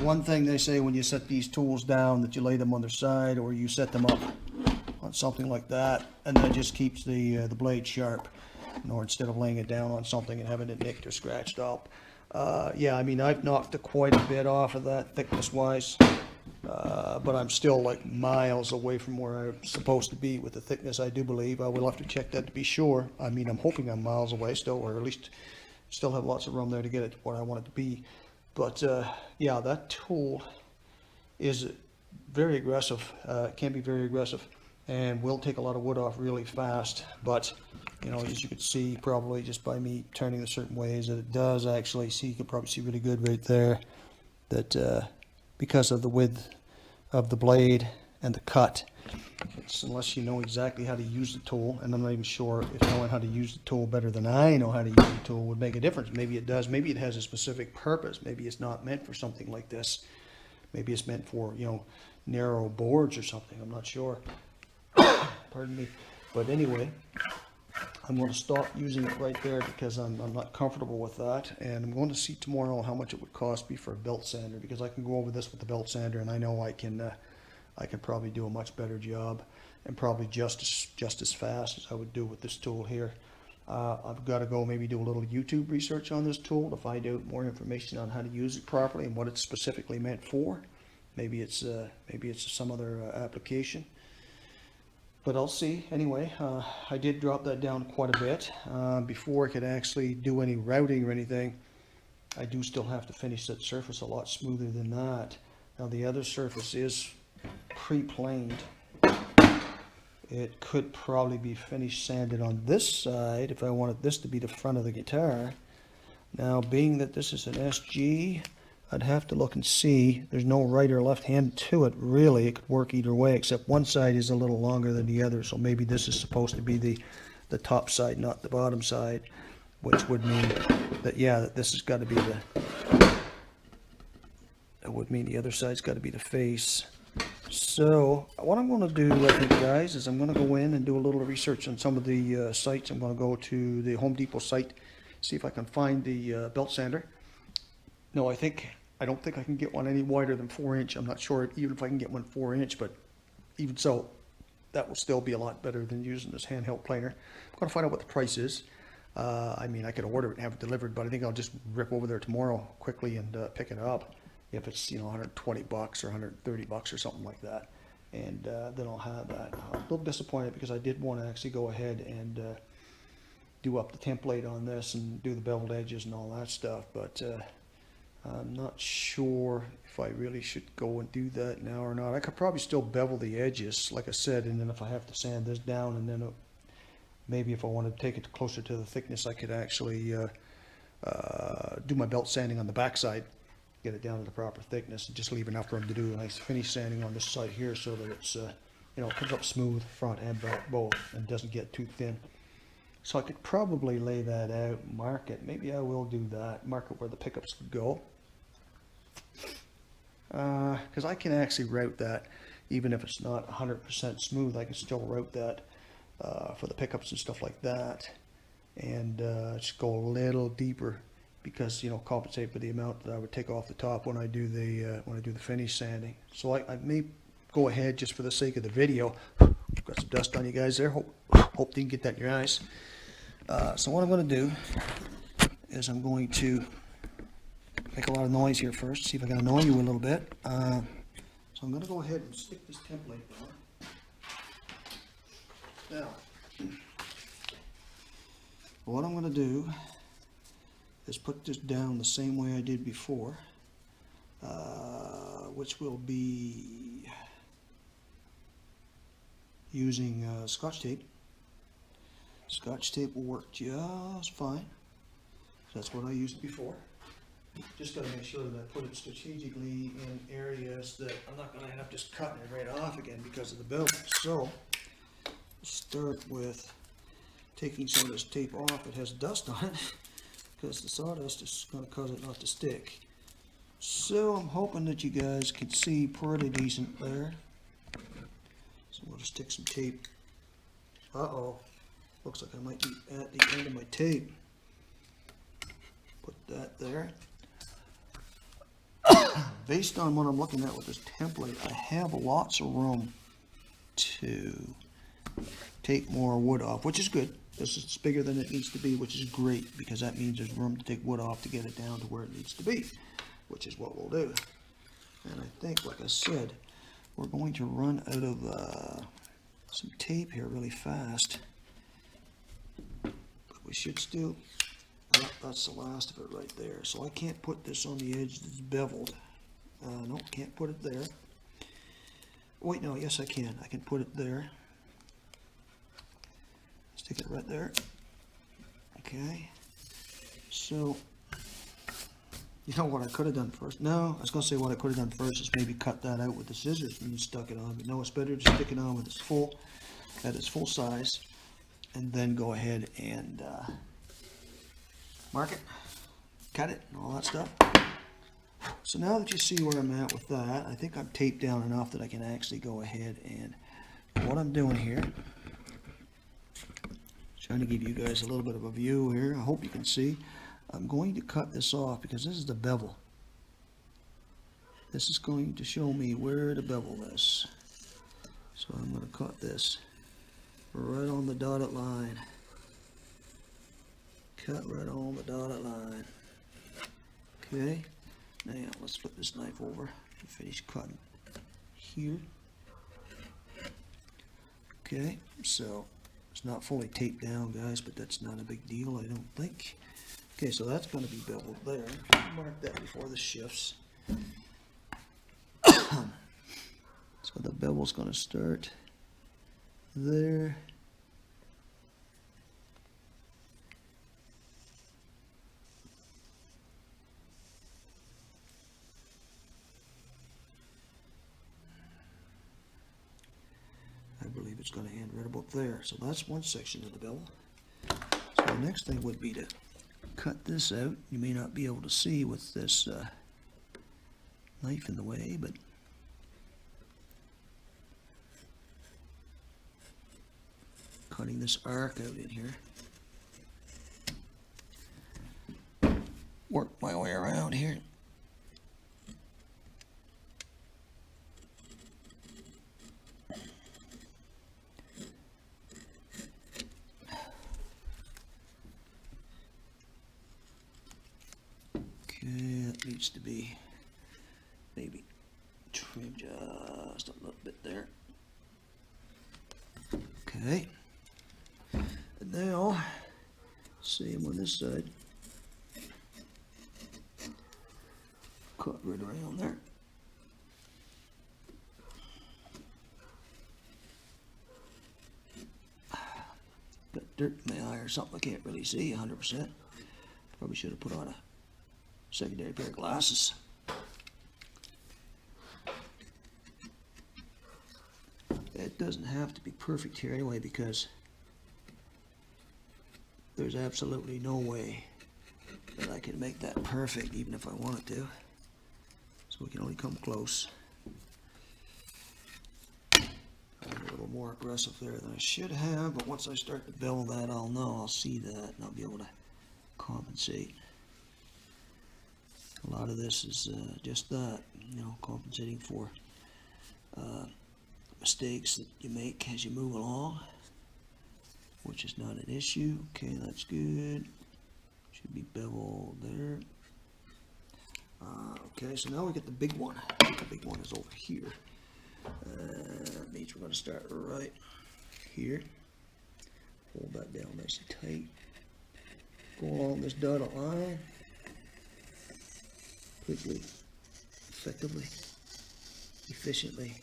one thing they say when you set these tools down, that you lay them on their side or you set them up on something like that, and that just keeps the blade sharp, or instead of laying it down on something and having it nicked or scratched up. Yeah, I mean, I've knocked quite a bit off of that thickness wise, but I'm still like miles away from where I'm supposed to be with the thickness, I do believe. I will have to check that to be sure. I mean, I'm hoping I'm miles away still, or at least still have lots of room there to get it to where I want it to be. But yeah, that tool is very aggressive, can be very aggressive, and will take a lot of wood off really fast. But you know, as you can see probably just by me turning the certain ways, that it does actually see, you can probably see really good right there, that because of the width of the blade and the cut, it's, unless you know exactly how to use the tool, and I'm not even sure if knowing how to use the tool better than I know how to use the tool would make a difference. Maybe it does. Maybe it has a specific purpose. Maybe it's not meant for something like this. Maybe it's meant for, you know, narrow boards or something. I'm not sure. Pardon me. But anyway, I'm going to stop using it right there because I'm not comfortable with that. And I'm going to see tomorrow how much it would cost me for a belt sander, because I can go over this with the belt sander, and I know I can probably do a much better job, and probably just as fast as I would do with this tool here. I've got to go maybe do a little YouTube research on this tool to find out more information on how to use it properly and what it's specifically meant for. Maybe it's some other application, but I'll see. Anyway, I did drop that down quite a bit before I could actually do any routing or anything. I do still have to finish that surface a lot smoother than that. Now the other surface is pre-planed. It could probably be finished sanded on this side if I wanted this to be the front of the guitar. Now, being that this is an SG, I'd have to look and see. There's no right or left hand to it, really. It could work either way, except one side is a little longer than the other, so maybe this is supposed to be the top side, not the bottom side, which would mean that, yeah, that this has got to be that would mean the other side's got to be the face. So what I'm going to do, I think, guys, is I'm going to go in and do a little research on some of the sites. I'm going to go to the Home Depot site, see if I can find the belt sander. No, I don't think I can get one any wider than 4-inch. I'm not sure even if I can get one 4-inch, but even so, that will still be a lot better than using this handheld planer. I'm going to find out what the price is. I mean, I could order it and have it delivered, but I think I'll just rip over there tomorrow quickly and pick it up. If it's, you know, 120 bucks or 130 bucks or something like that, and then I'll have that. I'm a little disappointed because I did want to actually go ahead and do up the template on this and do the beveled edges and all that stuff, but I'm not sure if I really should go and do that now or not. I could probably still bevel the edges, like I said, and then if I have to sand this down, and then maybe if I want to take it closer to the thickness, I could actually do my belt sanding on the back side, get it down to the proper thickness, and just leave enough room to do a nice finish sanding on this side here, so that it's you know, it comes up smooth front and back both, and doesn't get too thin. So I could probably lay that out, mark it. Maybe I will do that, mark it where the pickups could go, because I can actually route that even if it's not 100% smooth. I can still route that for the pickups and stuff like that, and just go a little deeper, because, you know, compensate for the amount that I would take off the top when I do the finish sanding. So I may go ahead, just for the sake of the video. Got some dust on you guys there. Hope you can get that in your eyes. So what I'm going to do is I'm going to make a lot of noise here first, see if I can annoy you a little bit. So I'm going to go ahead and stick this template down. Now, what I'm going to do is put this down the same way I did before, which will be using Scotch tape. Scotch tape will work just fine. That's what I used before. Just got to make sure that I put it strategically in areas that I'm not going to have just cutting it right off again because of the bevel. So start with taking some of this tape off. It has dust on it, because the sawdust is going to cause it not to stick. So I'm hoping that you guys can see pretty decent there. So we'll just stick some tape. Uh-oh. Looks like I might be at the end of my tape. Put that there. based on what I'm looking at with this template, I have lots of room to take more wood off, which is good. This is bigger than it needs to be, which is great, because that means there's room to take wood off to get it down to where it needs to be, which is what we'll do. And I think, like I said, we're going to run out of some tape here really fast. But we should still, that's the last of it right there. So I can't put this on the edge that's beveled. No, can't put it there. Wait, no, yes I can. I can put it there. Stick it right there. Okay. So, you know what I could have done first? No, I was going to say what I could have done first is maybe cut that out with the scissors and stuck it on. But no, it's better to stick it on with its full size, and then go ahead and mark it, cut it, and all that stuff. So now that you see where I'm at with that, I think I'm taped down enough that I can actually go ahead and what I'm doing here, trying to give you guys a little bit of a view here. I hope you can see. I'm going to cut this off because this is the bevel. This is going to show me where to bevel this. So I'm going to cut this right on the dotted line. Cut right on the dotted line. Okay. Now let's flip this knife over and finish cutting here. Okay, so it's not fully taped down, guys, but that's not a big deal, I don't think. Okay, so that's going to be beveled there. Mark that before this shifts. So the bevel's going to start there. I believe it's going to end right about there. So that's one section of the bevel. So the next thing would be to cut this out. You may not be able to see with this knife in the way, but cutting this arc out in here. Work my way around here. That needs to be maybe trimmed just a little bit there. Okay. And now, same on this side. Cut right around there. Got dirt in my eye or something I can't really see 100%. Probably should have put on a secondary pair of glasses. It doesn't have to be perfect here anyway, because there's absolutely no way that I can make that perfect even if I wanted to. So we can only come close. I'm a little more aggressive there than I should have, but once I start to bevel that, I'll know, I'll see that, and I'll be able to compensate. A lot of this is just that, you know, compensating for mistakes that you make as you move along, which is not an issue. Okay, that's good. Should be beveled there. Okay, so now we get the big one. The big one is over here. That means we're going to start right here. Hold that down nice and tight. Go along this dotted line. Quickly, effectively, efficiently,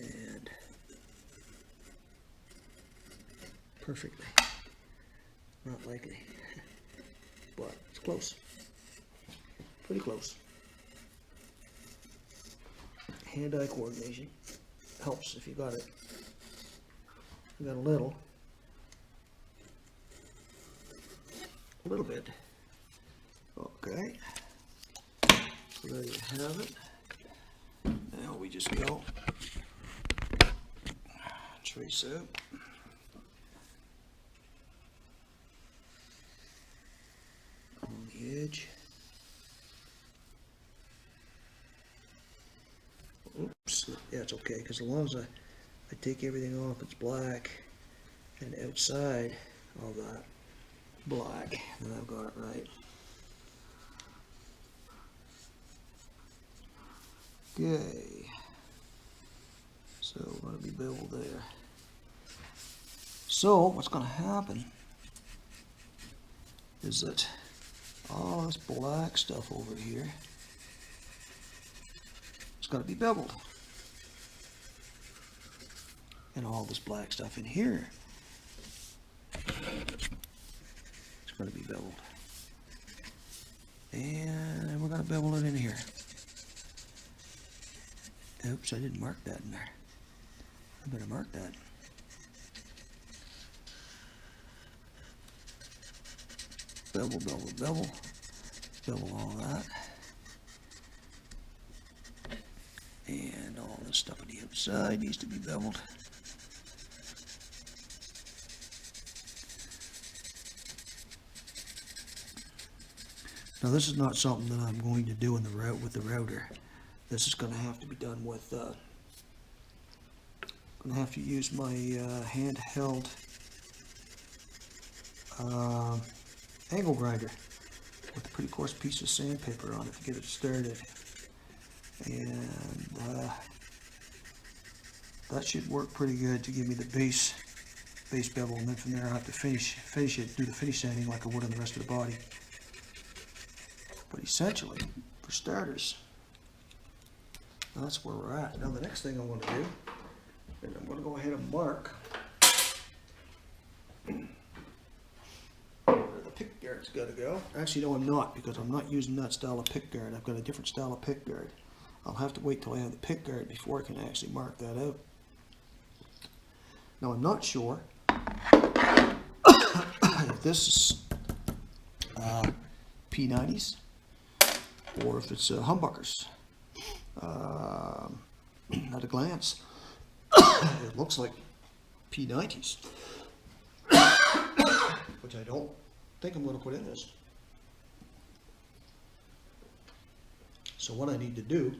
and perfectly. Not likely, but it's close. Pretty close. Hand-eye coordination helps if you got it. You got a little bit. Okay. So there you have it. Now we just go trace out. On the edge. oops, yeah, it's okay, because as long as I take everything off, it's black, and outside all that black, then I've got it right. Okay, so we're going to be beveled there. So what's going to happen is that all this black stuff over here is going to be beveled. And all this black stuff in here is going to be beveled. And we're going to bevel it in here. Oops, I didn't mark that in there. I better mark that. Bevel, bevel, bevel. Bevel all that. And all this stuff on the outside needs to be beveled. Now this is not something that I'm going to do in the route with the router. This is going to have to be done with, going to have to use my handheld angle grinder with a pretty coarse piece of sandpaper on it to get it started. And that should work pretty good to give me the base bevel, and then from there I'll have to finish it, do the finish sanding like I would on the rest of the body. But essentially, for starters, that's where we're at. Now the next thing I'm going to do is I'm going to go ahead and mark where the pick guard's got to go. Actually, no, I'm not, because I'm not using that style of pick guard. I've got a different style of pick guard. I'll have to wait till I have the pick guard before I can actually mark that out. Now I'm not sure if this is P90s or if it's humbuckers. At a glance, it looks like P90s, which I don't think I'm going to put in this. So what I need to do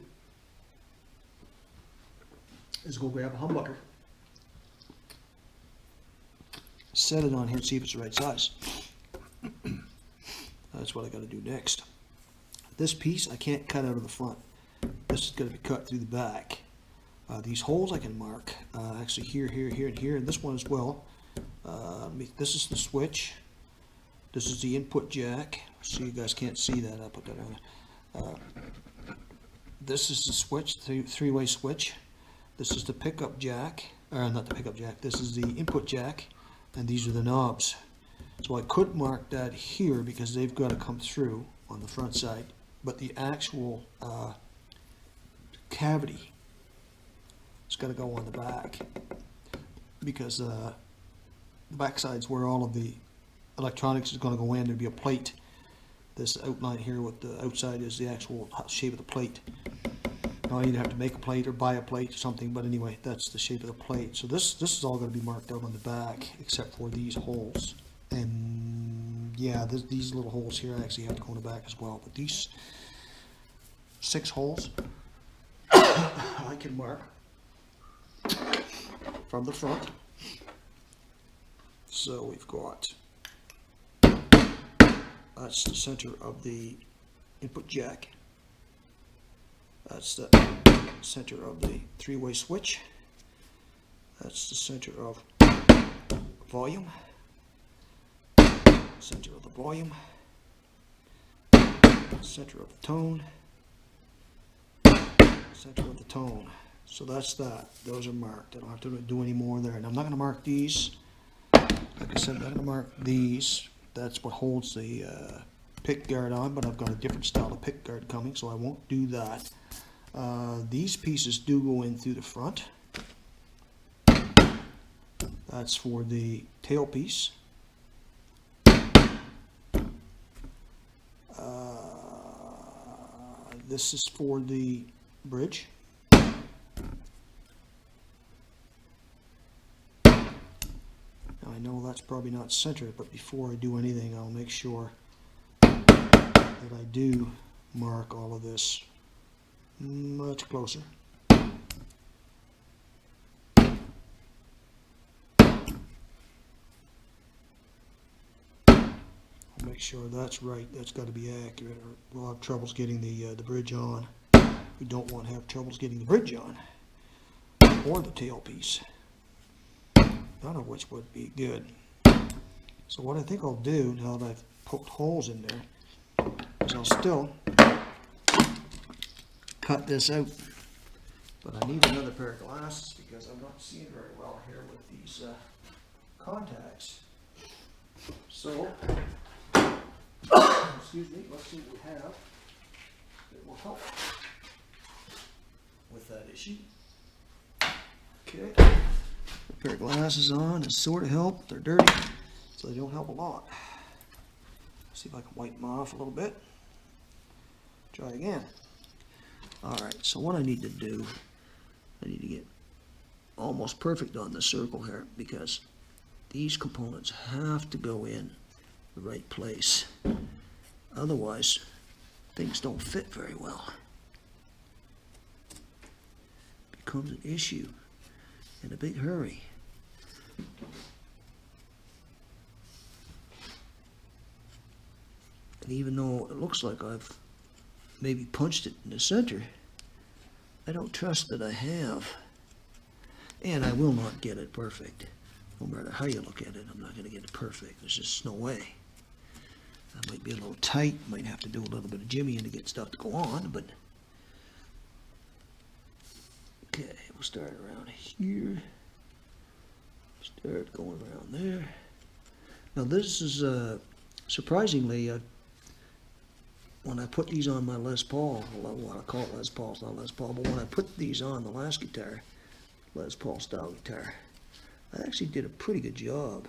is go grab a humbucker, set it on here and see if it's the right size. That's what I got to do next. This piece I can't cut out of the front. This is going to be cut through the back. These holes I can mark, actually here, here, here, and here, and this one as well. This is the switch. This is the input jack. So you guys can't see that. I'll put that on. This is the switch, three-way switch. This is the pickup jack, or not the pickup jack. This is the input jack, and these are the knobs. So I could mark that here because they've got to come through on the front side, but the actual cavity it's got to go on the back, because the back side's where all of the electronics is going to go in. There'll be a plate. This outline here with the outside is the actual shape of the plate. Now I either have to make a plate or buy a plate or something, but anyway, that's the shape of the plate. So this is all going to be marked out on the back except for these holes. And yeah, these little holes here I actually have to go in the back as well. But these 6 holes I can mark from the front. So we've got, that's the center of the input jack. That's the center of the three-way switch. That's the center of volume. Center of the volume. Center of the tone. Center of the tone. So that's that. Those are marked. I don't have to do any more there. And I'm not going to mark these. Like I said, I'm not going to mark these. That's what holds the pick guard on, but I've got a different style of pick guard coming, so I won't do that. These pieces do go in through the front. That's for the tailpiece. This is for the bridge. Now I know that's probably not centered, but before I do anything, I'll make sure that I do mark all of this much closer. And make sure that's right. That's got to be accurate, or we'll have troubles getting the bridge on. We don't want to have troubles getting the bridge on, or the tailpiece. None of which would be good. So what I think I'll do, now that I've poked holes in there, is I'll still cut this out. But I need another pair of glasses because I'm not seeing very well here with these contacts. So, excuse me, let's see what we have that will help with that issue. Okay, a pair of glasses on is sort of help. They're dirty, so they don't help a lot. See if I can wipe them off a little bit. Try again. Alright, so what I need to do, I need to get almost perfect on the circle here, because these components have to go in the right place. Otherwise, things don't fit very well. It becomes an issue in a big hurry. And even though it looks like I've maybe punched it in the center, I don't trust that I have. And I will not get it perfect. No matter how you look at it, I'm not going to get it perfect. There's just no way. That might be a little tight. Might have to do a little bit of jimmying to get stuff to go on, but okay, we'll start around here. Start going around there. Now this is surprisingly, when I put these on my Les Paul, well, I call it Les Paul, it's not Les Paul, but when I put these on the last guitar, Les Paul style guitar, I actually did a pretty good job.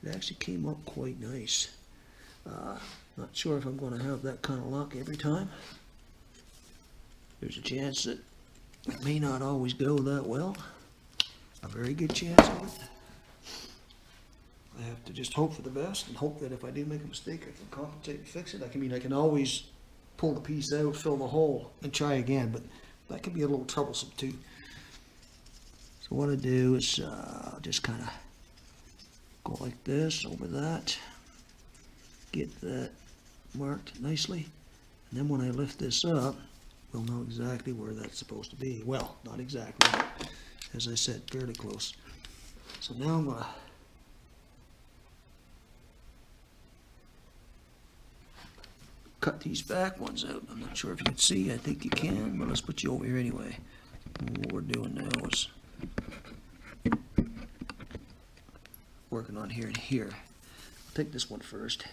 It actually came up quite nice. Not sure if I'm going to have that kind of luck every time. There's a chance that it may not always go that well. A very good chance of it. I have to just hope for the best and hope that if I do make a mistake, I can compensate and fix it. I can always pull the piece out, fill the hole, and try again, but that can be a little troublesome too. So what I do is just kind of go like this over that, get that marked nicely, and then when I lift this up, we'll know exactly where that's supposed to be. Well, not exactly, but as I said, fairly close. So now I'm going to cut these back ones out. I'm not sure if you can see. I think you can, but let's put you over here anyway. And what we're doing now is working on here and here. I'll take this one first.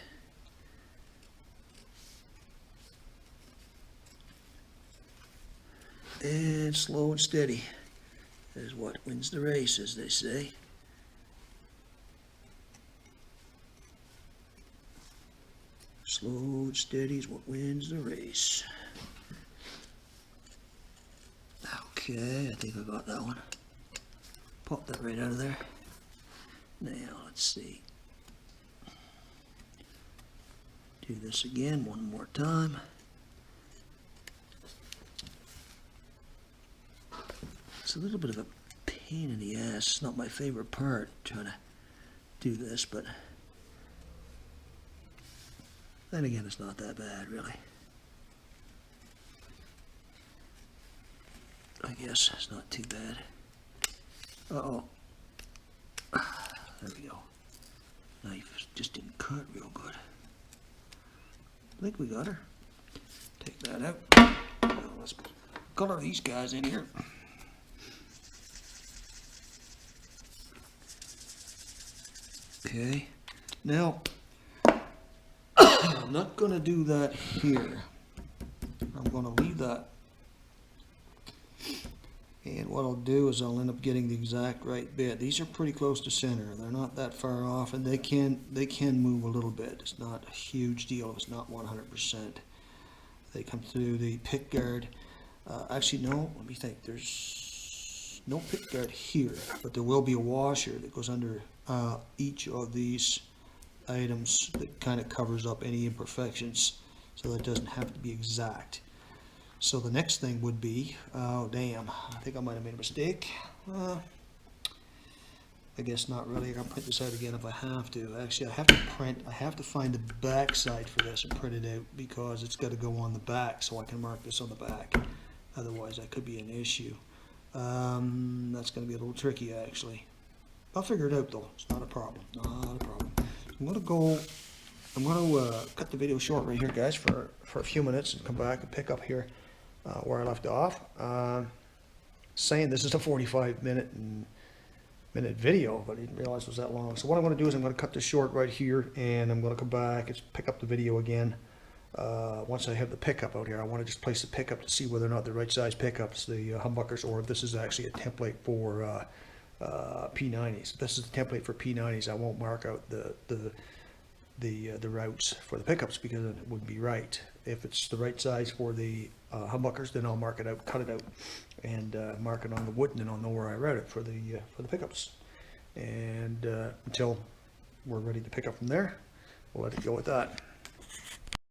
And slow and steady is what wins the race, as they say. Slow and steady is what wins the race. Okay, I think I got that one. Pop that right out of there. Now, let's see. Do this again one more time. It's a little bit of a pain in the ass. It's not my favorite part, trying to do this, but then again, it's not that bad, really. I guess it's not too bad. Uh-oh. There we go. Knife just didn't cut real good. I think we got her. Take that out. Now let's color these guys in here. Okay. Now, I'm not going to do that here. I'm going to leave that. And what I'll do is I'll end up getting the exact right bit. These are pretty close to center. They're not that far off, and they can move a little bit. It's not a huge deal if it's not 100%. They come through the pick guard. Actually, no, let me think. There's no pick guard here, but there will be a washer that goes under each of these items that kind of covers up any imperfections, so that it doesn't have to be exact. So the next thing would be, oh damn, I think I might have made a mistake. I guess not really. I gotta print this out again if I have to. Actually, I have to find the back side for this and print it out because it's got to go on the back so I can mark this on the back. Otherwise, that could be an issue. That's gonna be a little tricky actually. I'll figure it out though. It's not a problem. Not a problem. I'm gonna cut the video short right here, guys, for a few minutes and come back and pick up here where I left off. Saying this is a 45-minute video, but I didn't realize it was that long. So what I'm going to do is I'm going to cut this short right here, and I'm going to come back and pick up the video again. Once I have the pickup out here, I want to just place the pickup to see whether or not the right size pickups, the humbuckers, or if this is actually a template for P90s. If this is the template for P90s, I won't mark out the routes for the pickups because it wouldn't be right. If it's the right size for the humbuckers, then I'll mark it out, cut it out, and mark it on the wood, and then I'll know where I route it for the pickups. And until we're ready to pick up from there, we'll let it go with that.